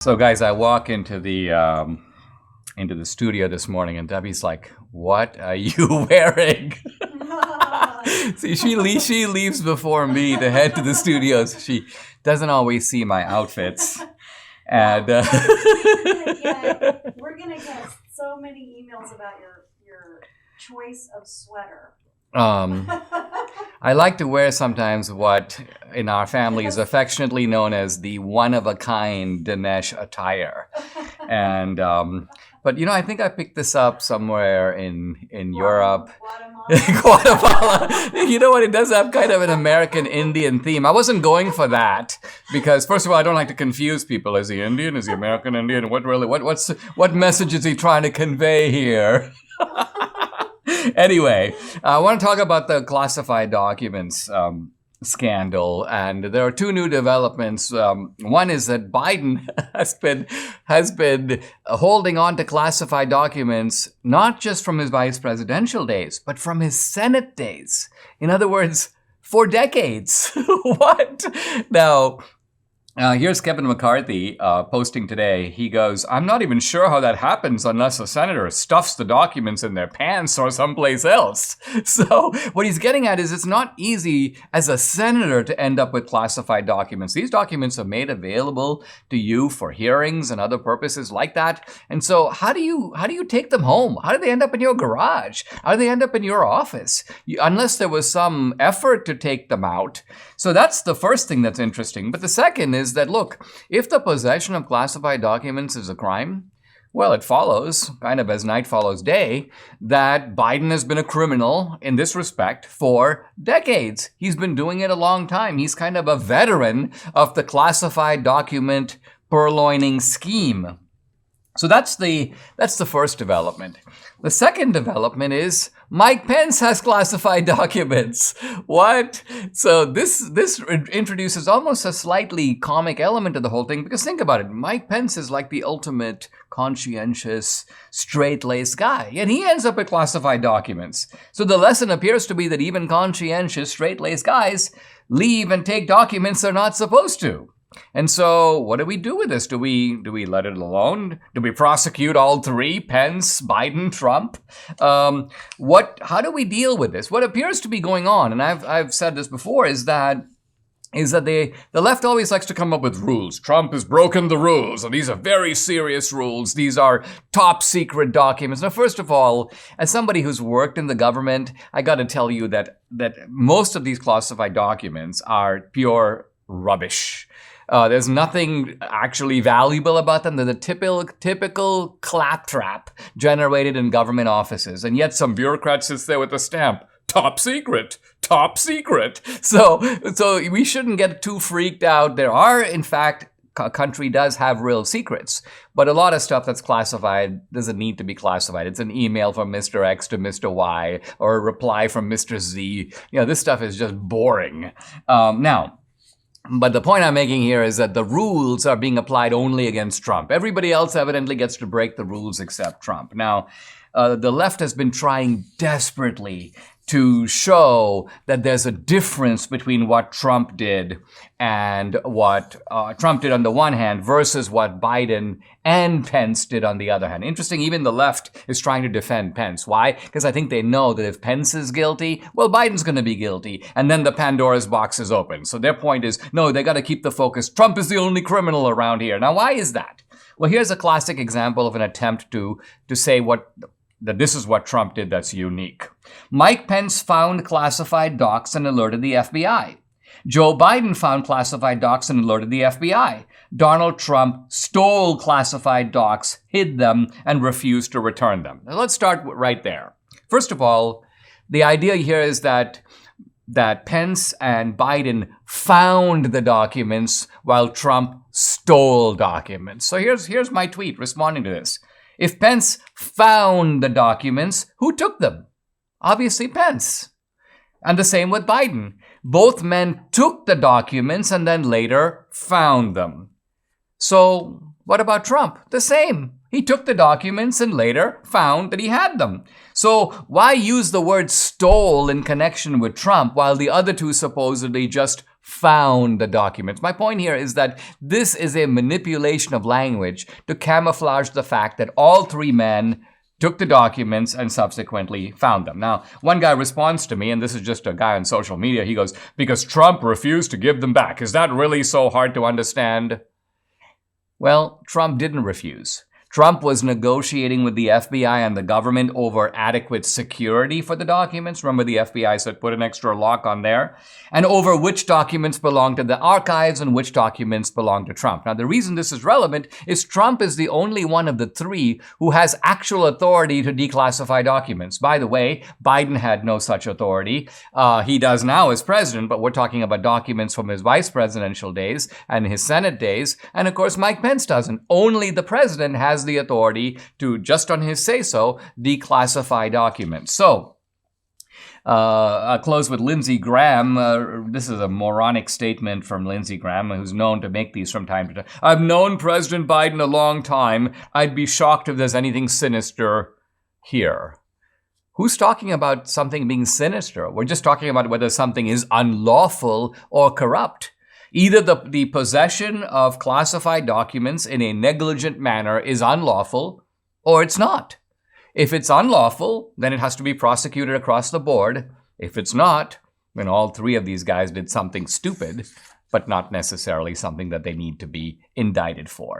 So, guys, I walk into the studio this morning, and Debbie's like, "What are you wearing?" See, she leaves before me to head to the studios. She doesn't always see my outfits, and Yeah, we're gonna get so many emails about your choice of sweater. I like to wear sometimes what in our family is affectionately known as the one-of-a-kind Dinesh attire. And but I think I picked this up somewhere in Europe. Guatemala. You know what? It does have kind of an American Indian theme. I wasn't going for that because, first of all, I don't like to confuse people. Is he Indian? Is he American Indian? What message is he trying to convey here? Anyway, I want to talk about the classified documents scandal, and there are two new developments. One is that Biden has been holding on to classified documents not just from his vice presidential days, but from his Senate days. In other words, for decades. What? Now, here's Kevin McCarthy posting today. He goes, "I'm not even sure how that happens unless a senator stuffs the documents in their pants or someplace else." So what he's getting at is it's not easy as a senator to end up with classified documents. These documents are made available to you for hearings and other purposes like that. And so how do you take them home? How do they end up in your garage? How do they end up in your office? Unless there was some effort to take them out. So that's the first thing that's interesting. But the second is that, look, if the possession of classified documents is a crime, well, it follows, kind of as night follows day, that Biden has been a criminal in this respect for decades. He's been doing it a long time. He's kind of a veteran of the classified document purloining scheme. So that's the first development. The second development is Mike Pence has classified documents. What? So this introduces almost a slightly comic element to the whole thing, because think about it. Mike Pence is like the ultimate conscientious, straight-laced guy, and he ends up with classified documents. So the lesson appears to be that even conscientious, straight-laced guys leave and take documents they're not supposed to. And so what do we do with this? Do we let it alone? Do we prosecute all three, Pence, Biden, Trump? How do we deal with this? What appears to be going on, and I've said this before, is that the left always likes to come up with rules. Trump has broken the rules, and these are very serious rules. These are top secret documents. Now, first of all, as somebody who's worked in the government, I got to tell you that most of these classified documents are pure rubbish. There's nothing actually valuable about them. They're the typical claptrap generated in government offices. And yet some bureaucrat sits there with a stamp. Top secret. Top secret. So we shouldn't get too freaked out. There are, in fact, a country does have real secrets, but a lot of stuff that's classified doesn't need to be classified. It's an email from Mr. X to Mr. Y or a reply from Mr. Z. This stuff is just boring. But the point I'm making here is that the rules are being applied only against Trump. Everybody else evidently gets to break the rules except Trump. Now, the left has been trying desperately to show that there's a difference between what Trump did and what Trump did on the one hand versus what Biden and Pence did on the other hand. Interesting, even the left is trying to defend Pence. Why? Because I think they know that if Pence is guilty, well, Biden's going to be guilty, and then the Pandora's box is open. So their point is, no, they got to keep the focus. Trump is the only criminal around here. Now, why is that? Well, here's a classic example of an attempt to say that this is what Trump did that's unique. Mike Pence found classified docs and alerted the FBI. Joe Biden found classified docs and alerted the FBI. Donald Trump stole classified docs, hid them, and refused to return them. Now, let's start right there. First of all, the idea here is that Pence and Biden found the documents while Trump stole documents. So here's my tweet responding to this. If Pence found the documents, who took them? Obviously Pence. And the same with Biden. Both men took the documents and then later found them. So What about Trump? The same. He took the documents and later found that he had them. So why use the word stole in connection with Trump while the other two supposedly just found the documents? My point here is that this is a manipulation of language to camouflage the fact that all three men took the documents and subsequently found them. Now, one guy responds to me, and this is just a guy on social media, he goes, because Trump refused to give them back. Is that really so hard to understand? Well, Trump didn't refuse. Trump was negotiating with the FBI and the government over adequate security for the documents. Remember, the FBI said put an extra lock on there. And over which documents belong to the archives and which documents belong to Trump. Now, the reason this is relevant is Trump is the only one of the three who has actual authority to declassify documents. By the way, Biden had no such authority. He does now as president, but we're talking about documents from his vice presidential days and his Senate days. And of course, Mike Pence doesn't. Only the president has the authority to, just on his say-so, declassify documents. So, I'll close with Lindsey Graham. This is a moronic statement from Lindsey Graham, who's known to make these from time to time. I've known President Biden a long time. I'd be shocked if there's anything sinister here. Who's talking about something being sinister? We're just talking about whether something is unlawful or corrupt. Either the possession of classified documents in a negligent manner is unlawful, or it's not. If it's unlawful, then it has to be prosecuted across the board. If it's not, then all three of these guys did something stupid, but not necessarily something that they need to be indicted for.